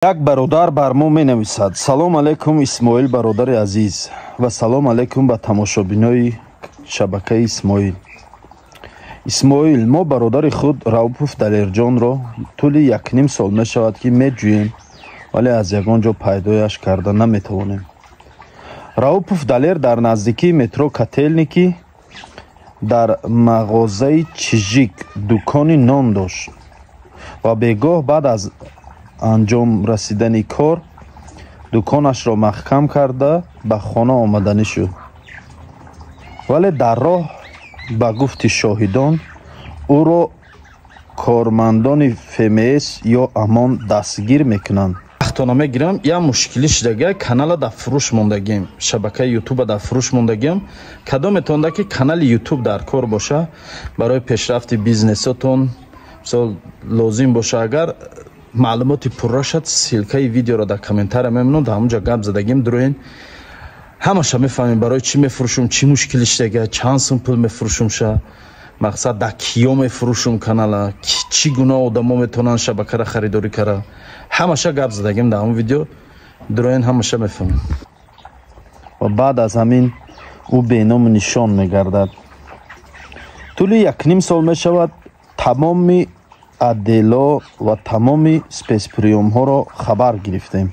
یک برادر بر ما می نویسد: سلام علیکم اسماعیل برادر عزیز و سلام علیکم به تماشابینای شبکه اسماعیل. ما برادر خود راوپوف دلیرجان را طولی 1.5 سال می شود که می جوییم ولی از یگان جا پیدایش کرده نمی توانیم. راوپوف دلیر در نزدیکی مترو کاتلنیکی در مغازه چیژیک دکان نان داشت و بگاه بعد از انجام رسیدن کار دکانش را محکم کرده به خانه آمدنی شد، ولی در راه به گفت شاهدان او را کارمندان فمس یا امان دستگیر میکنند. وقتانه میگیرم یا مشکلیش دیگه کانال در فروش موندگیم، شبکه یوتیوب در فروش موندگیم. کدامتون که کانال یوتیوب در کار باشه برای پیشرفت بیزنساتون مثلا لازم باشه، اگر معلوماتی پررا شد سیلکه ویدیو را در کامنتار میمونم، در همونجا گپ زدگیم دروین همش میفهمیم برای چی میفروشم، چی مشکلش دیگه، چند سوم پول میفروشم شه، مقصد در کیا میفروشم کانال، چی گونه آدما میتونن شبکه را خریداری کنه، همش گپ زدگیم در همون ویدیو دروین همش میفهمیم. و بعد از همین او بینام نشان میگردد. طول 1.5 سال میشود تمامی ادلا و تمامی سپیسپریوم ها را خبر گرفتیم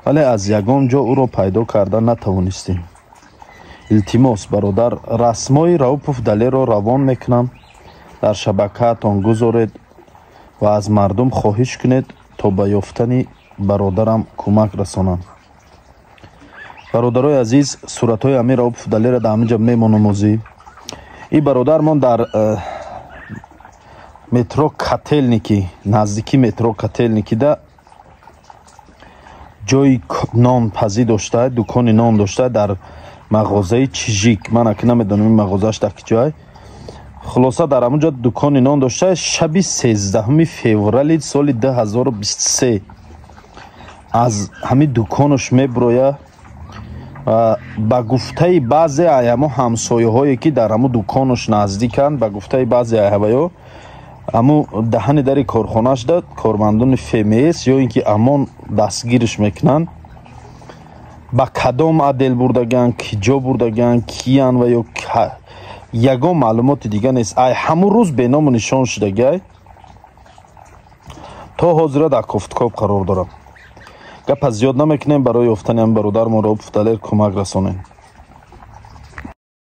ولی از یگان جا او را پیدا کرده نتوانستیم. التماس برادر رسمای راوپوف دلیر را روان میکنم در شبکه‌تان گذارید و از مردم خواهش کنید تا به یافتن برادرم کمک رسانند. برادرای عزیز، صورتهای امیر راوپوف دلیر در همینجا میمانم. این برادر من در مترو کاتلنیکی، نزدیکی مترو کاتلنیکی ده جای نان پزی داشته، دکان نان داشته در مغازه چیژیک. من اکنون نمیدونم این مغازهش در کجای، خلاصه در همونجا دکان نان داشته. شب 13 فوریه سال 2023 از همین دکانش میبرویه و به گفته بعضی ایما همسایه هایی که در همون دکانش نزدیکند، به گفته بعضی ایما امو دهن در کارخانهش داد کارمندان فمس یا اینکه امان دستگیرش میکنن. با کدام عدل بردگن، کجا بردگن، کیان و یا یگان معلومات دیگه نیست. همون روز به نام نشان شدگی تا حاضر در کافتکاب قرار دارم. گپ زیاد نمیکنیم، برای یافتن هم برادر ما راوپوف دلیر کمک رسانیم.